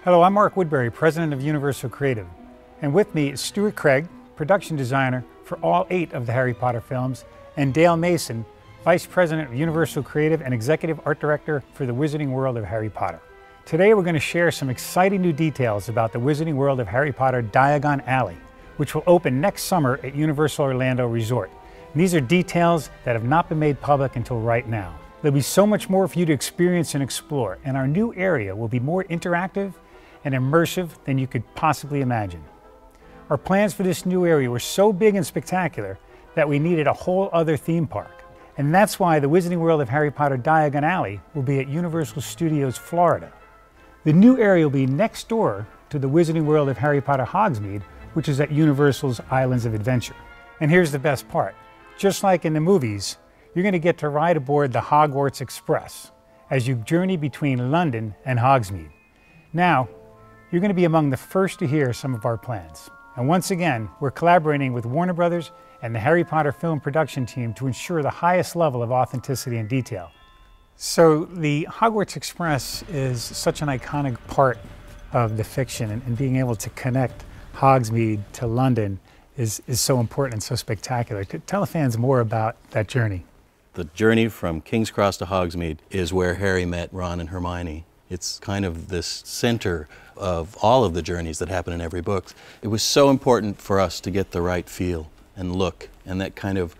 Hello, I'm Mark Woodbury, President of Universal Creative. And with me is Stuart Craig, production designer for all 8 of the Harry Potter films, and Dale Mason, Vice President of Universal Creative and Executive Art Director for the Wizarding World of Harry Potter. Today we're going to share some exciting new details about the Wizarding World of Harry Potter Diagon Alley, which will open next summer at Universal Orlando Resort. And these are details that have not been made public until right now. There'll be so much more for you to experience and explore, and our new area will be more interactive and immersive than you could possibly imagine. Our plans for this new area were so big and spectacular that we needed a whole other theme park. And that's why the Wizarding World of Harry Potter Diagon Alley will be at Universal Studios Florida. The new area will be next door to the Wizarding World of Harry Potter Hogsmeade, which is at Universal's Islands of Adventure. And here's the best part. Just like in the movies, you're going to get to ride aboard the Hogwarts Express as you journey between London and Hogsmeade. Now, you're going to be among the first to hear some of our plans. And once again, we're collaborating with Warner Brothers and the Harry Potter film production team to ensure the highest level of authenticity and detail. So the Hogwarts Express is such an iconic part of the fiction, and being able to connect Hogsmeade to London is so important and so spectacular. Tell the fans more about that journey. The journey from King's Cross to Hogsmeade is where Harry met Ron and Hermione. It's kind of this center of all of the journeys that happen in every book. It was so important for us to get the right feel and look and that kind of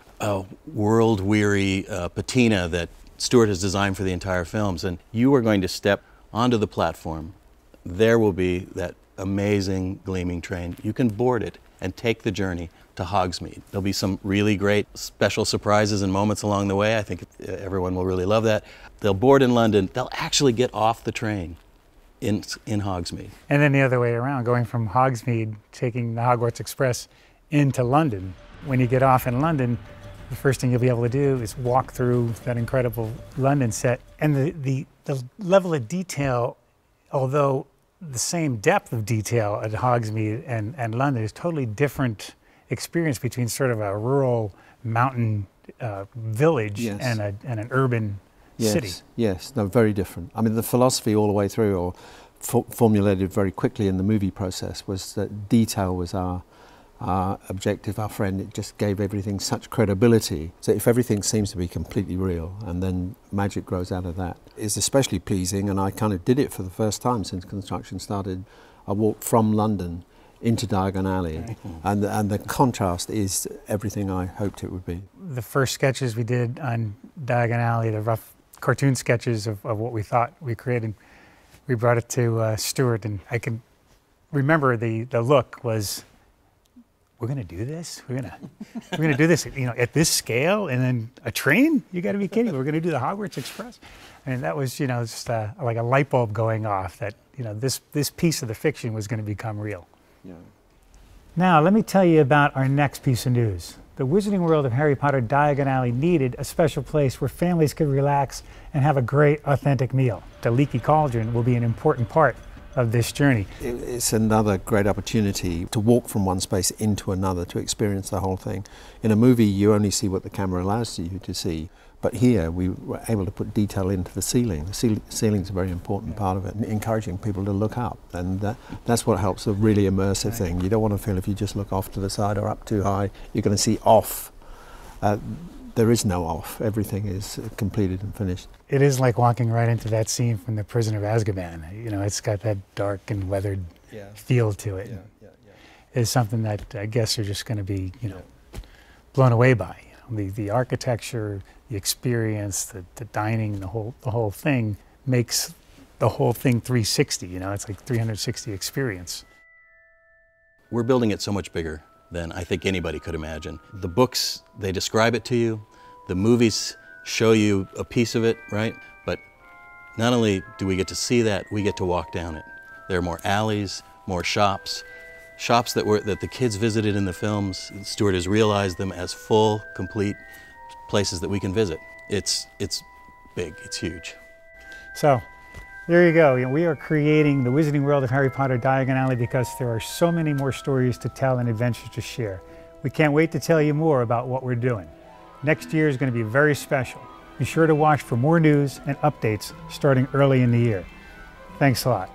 world-weary patina that Stuart has designed for the entire films. And you are going to step onto the platform. There will be that amazing gleaming train. You can board it and take the journey to Hogsmeade. There'll be some really great special surprises and moments along the way. I think everyone will really love that. They'll board in London. They'll actually get off the train in Hogsmeade. And then the other way around, going from Hogsmeade, taking the Hogwarts Express into London. When you get off in London, the first thing you'll be able to do is walk through that incredible London set. And the level of detail, although the same depth of detail at Hogsmeade and London, is totally different experience between sort of a rural mountain village, yes, and an urban, yes, city. Yes, no, very different. I mean, the philosophy all the way through, or formulated very quickly in the movie process, was that detail was our objective, our friend. It just gave everything such credibility. So if everything seems to be completely real, and then magic grows out of that, it's especially pleasing, and I kind of did it for the first time since construction started. I walked from London into Diagon Alley, and the contrast is everything I hoped it would be. The first sketches we did on Diagon Alley, the rough cartoon sketches of what we thought we created, we brought it to Stuart, and I can remember the look was, we're going to do this? We're going to do this, you know, at this scale, and then a train? You got to be kidding me. We're going to do the Hogwarts Express. And that was, you know, just like a light bulb going off that, you know, this piece of the fiction was going to become real. Yeah. Now, let me tell you about our next piece of news. The Wizarding World of Harry Potter Diagon Alley needed a special place where families could relax and have a great, authentic meal. The Leaky Cauldron will be an important part of this journey. It's another great opportunity to walk from one space into another, to experience the whole thing. In a movie, you only see what the camera allows you to see. But here, we were able to put detail into the ceiling. The ceiling's a very important part of it, encouraging people to look up. And that's what helps a really immersive thing. You don't want to feel if you just look off to the side or up too high, you're going to see off. There is no off. Everything is completed and finished. It is like walking right into that scene from The Prisoner of Azkaban. You know, it's got that dark and weathered, yeah, feel to it. Yeah. It's something that I guess you're just going to be, you know, blown away by. You know, the architecture, the experience, the dining, the whole thing makes the whole thing 360. You know, it's like 360 experience. We're building it so much bigger than I think anybody could imagine. The books, they describe it to you. The movies show you a piece of it, right? But not only do we get to see that, we get to walk down it. There are more alleys, more shops that the kids visited in the films. Stuart has realized them as full, complete places that we can visit. It's big, it's huge. So, there you go. We are creating the Wizarding World of Harry Potter Diagon Alley because there are so many more stories to tell and adventures to share. We can't wait to tell you more about what we're doing. Next year is going to be very special. Be sure to watch for more news and updates starting early in the year. Thanks a lot.